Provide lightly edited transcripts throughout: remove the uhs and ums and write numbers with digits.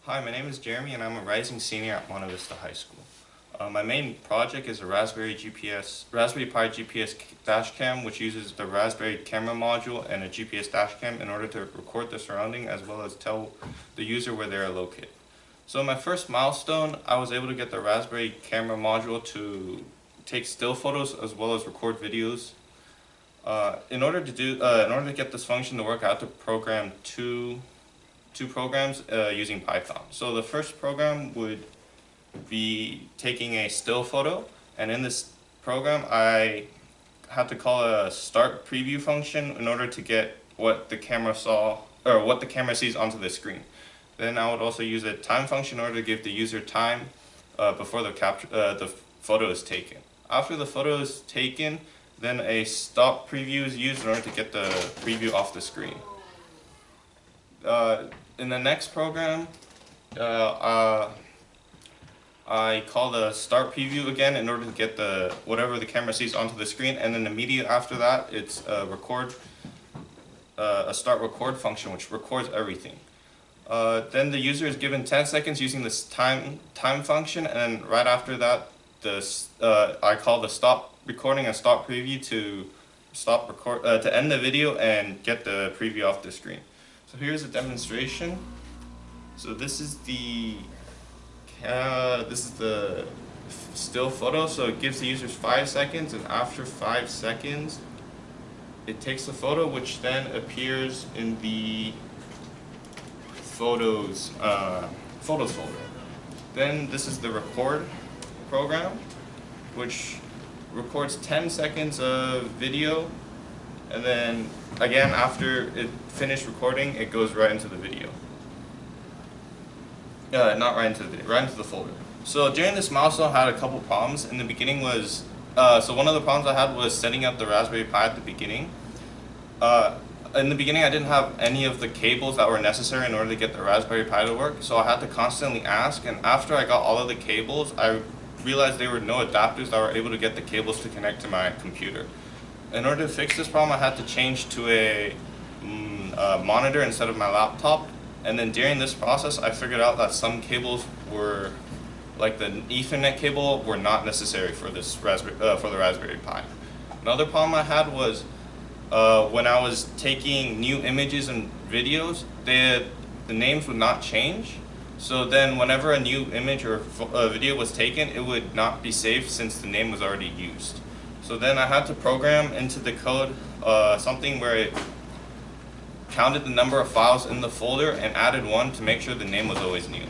Hi, my name is Jeremy and I'm a rising senior at Monte Vista High School. My main project is a Raspberry Pi GPS dash cam, which uses the Raspberry camera module and a GPS dash cam in order to record the surrounding as well as tell the user where they are located. So my first milestone, I was able to get the Raspberry camera module to take still photos as well as record videos. In order to get this function to work, I had to program two programs using Python. So the first program would be taking a still photo, and in this program I had to call a start preview function in order to get what the camera saw or what the camera sees onto the screen. Then I would also use a time function in order to give the user time before the photo is taken. After the photo is taken, then a stop preview is used in order to get the preview off the screen. In the next program, I call the start preview again in order to get whatever the camera sees onto the screen, and then immediately after that, it's a start record function which records everything. Then the user is given 10 seconds using this time function, and right after that, I call the stop recording and stop preview to to end the video and get the preview off the screen. So here's a demonstration. So this is the still photo. So it gives the users 5 seconds, and after 5 seconds, it takes the photo, which then appears in the photos folder. Then this is the record program, which records 10 seconds of video. And then again, after it finished recording, it goes right into the video. Not right into the video, right into the folder. So during this milestone, I had a couple problems. In the beginning was, so one of the problems I had was setting up the Raspberry Pi at the beginning. In the beginning, I didn't have any of the cables that were necessary in order to get the Raspberry Pi to work, so I had to constantly ask, and after I got all of the cables, I realized there were no adapters that were able to get the cables to connect to my computer. In order to fix this problem, I had to change to a monitor instead of my laptop, and then during this process I figured out that some cables were, like the Ethernet cable, were not necessary for this for the Raspberry Pi. Another problem I had was when I was taking new images and videos, the names would not change. So then whenever a new image or video was taken, it would not be saved since the name was already used. So then I had to program into the code something where it counted the number of files in the folder and added one to make sure the name was always new.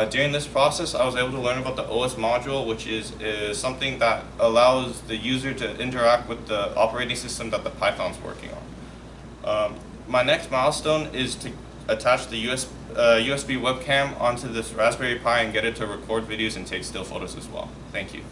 During this process, I was able to learn about the OS module, which is something that allows the user to interact with the operating system that the Python's working on. My next milestone is to attach the USB webcam onto this Raspberry Pi and get it to record videos and take still photos as well. Thank you.